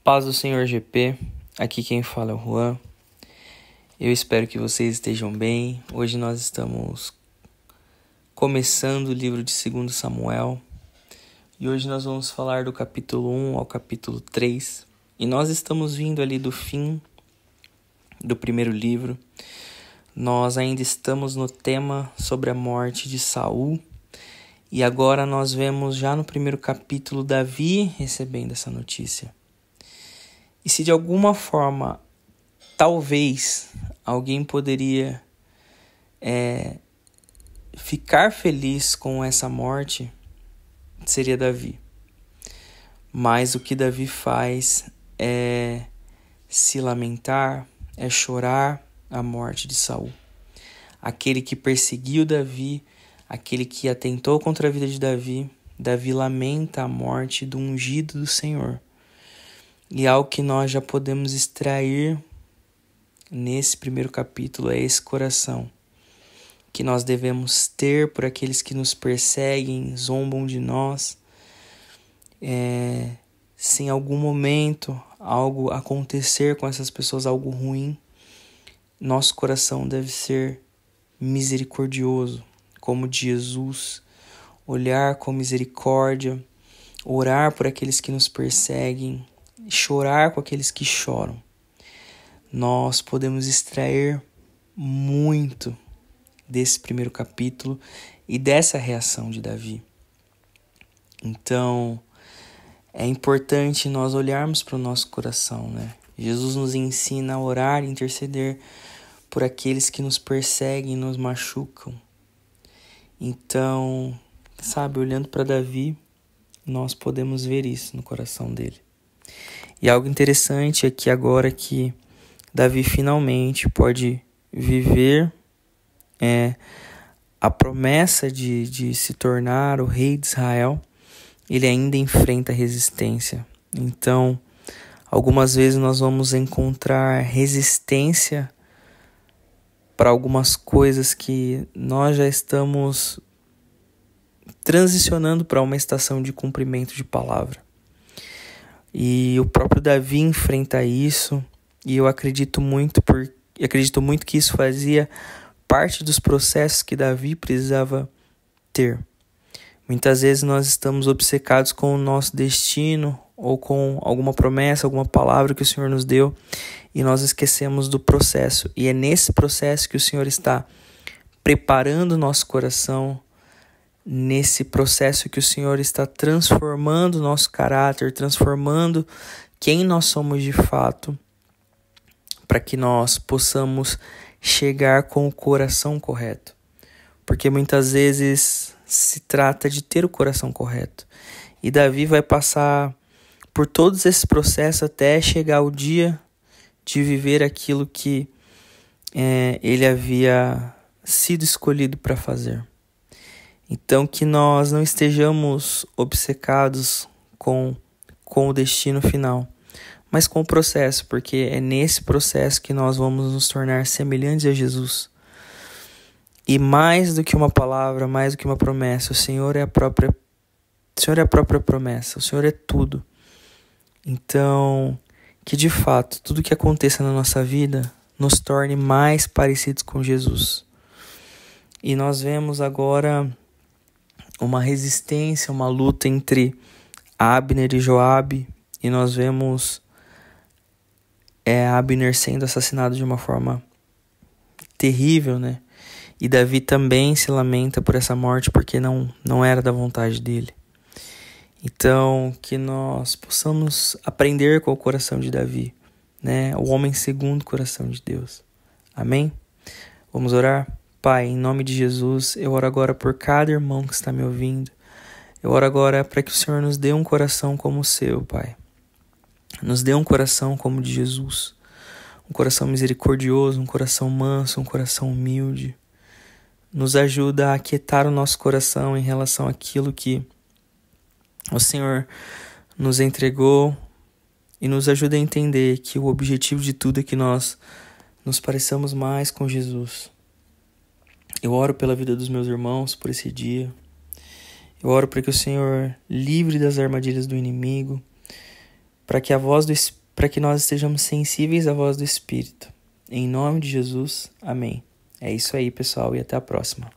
Paz do Senhor GP, aqui quem fala é o Juan. Eu espero que vocês estejam bem. Hoje nós estamos começando o livro de 2 Samuel. E hoje nós vamos falar do capítulo 1 ao capítulo 3. E nós estamos vindo ali do fim do primeiro livro. Nós ainda estamos no tema sobre a morte de Saul. E agora nós vemos já no primeiro capítulo Davi recebendo essa notícia. E se de alguma forma, talvez, alguém poderia ficar feliz com essa morte, seria Davi. Mas o que Davi faz é se lamentar, é chorar a morte de Saul. Aquele que perseguiu Davi, aquele que atentou contra a vida de Davi, Davi lamenta a morte do ungido do Senhor. E algo que nós já podemos extrair nesse primeiro capítulo é esse coração que nós devemos ter por aqueles que nos perseguem, zombam de nós. Se em algum momento algo acontecer com essas pessoas, algo ruim, nosso coração deve ser misericordioso, como de Jesus, olhar com misericórdia, orar por aqueles que nos perseguem, chorar com aqueles que choram. Nós podemos extrair muito desse primeiro capítulo e dessa reação de Davi. Então, é importante nós olharmos para o nosso coração, né? Jesus nos ensina a orar e interceder por aqueles que nos perseguem e nos machucam. Então, olhando para Davi, nós podemos ver isso no coração dele. E algo interessante é que agora que Davi finalmente pode viver a promessa de se tornar o rei de Israel, ele ainda enfrenta resistência. Então, algumas vezes nós vamos encontrar resistência para algumas coisas que nós já estamos transicionando para uma estação de cumprimento de palavra. E o próprio Davi enfrenta isso, e eu acredito muito que isso fazia parte dos processos que Davi precisava ter. Muitas vezes nós estamos obcecados com o nosso destino, ou com alguma promessa, alguma palavra que o Senhor nos deu, e nós esquecemos do processo. E é nesse processo que o Senhor está preparando o nosso coração, nesse processo que o Senhor está transformando o nosso caráter, transformando quem nós somos de fato, para que nós possamos chegar com o coração correto. Porque muitas vezes se trata de ter o coração correto. E Davi vai passar por todos esses processos até chegar o dia de viver aquilo que ele havia sido escolhido para fazer. Então, que nós não estejamos obcecados com o destino final, mas com o processo, porque é nesse processo que nós vamos nos tornar semelhantes a Jesus. E mais do que uma palavra, mais do que uma promessa, o Senhor é a própria promessa, o Senhor é tudo. Então, que de fato, tudo que aconteça na nossa vida nos torne mais parecidos com Jesus. E nós vemos agora uma resistência, uma luta entre Abner e Joabe, e nós vemos Abner sendo assassinado de uma forma terrível, né? E Davi também se lamenta por essa morte, porque não era da vontade dele. Então, que nós possamos aprender com o coração de Davi, né? O homem segundo o coração de Deus. Amém? Vamos orar? Pai, em nome de Jesus, eu oro agora por cada irmão que está me ouvindo. Eu oro agora para que o Senhor nos dê um coração como o seu, Pai. Nos dê um coração como o de Jesus. Um coração misericordioso, um coração manso, um coração humilde. Nos ajuda a aquietar o nosso coração em relação àquilo que o Senhor nos entregou. E nos ajuda a entender que o objetivo de tudo é que nós nos pareçamos mais com Jesus. Eu oro pela vida dos meus irmãos por esse dia. Eu oro para que o Senhor livre das armadilhas do inimigo. para que nós estejamos sensíveis à voz do Espírito. Em nome de Jesus, amém. É isso aí, pessoal, e até a próxima.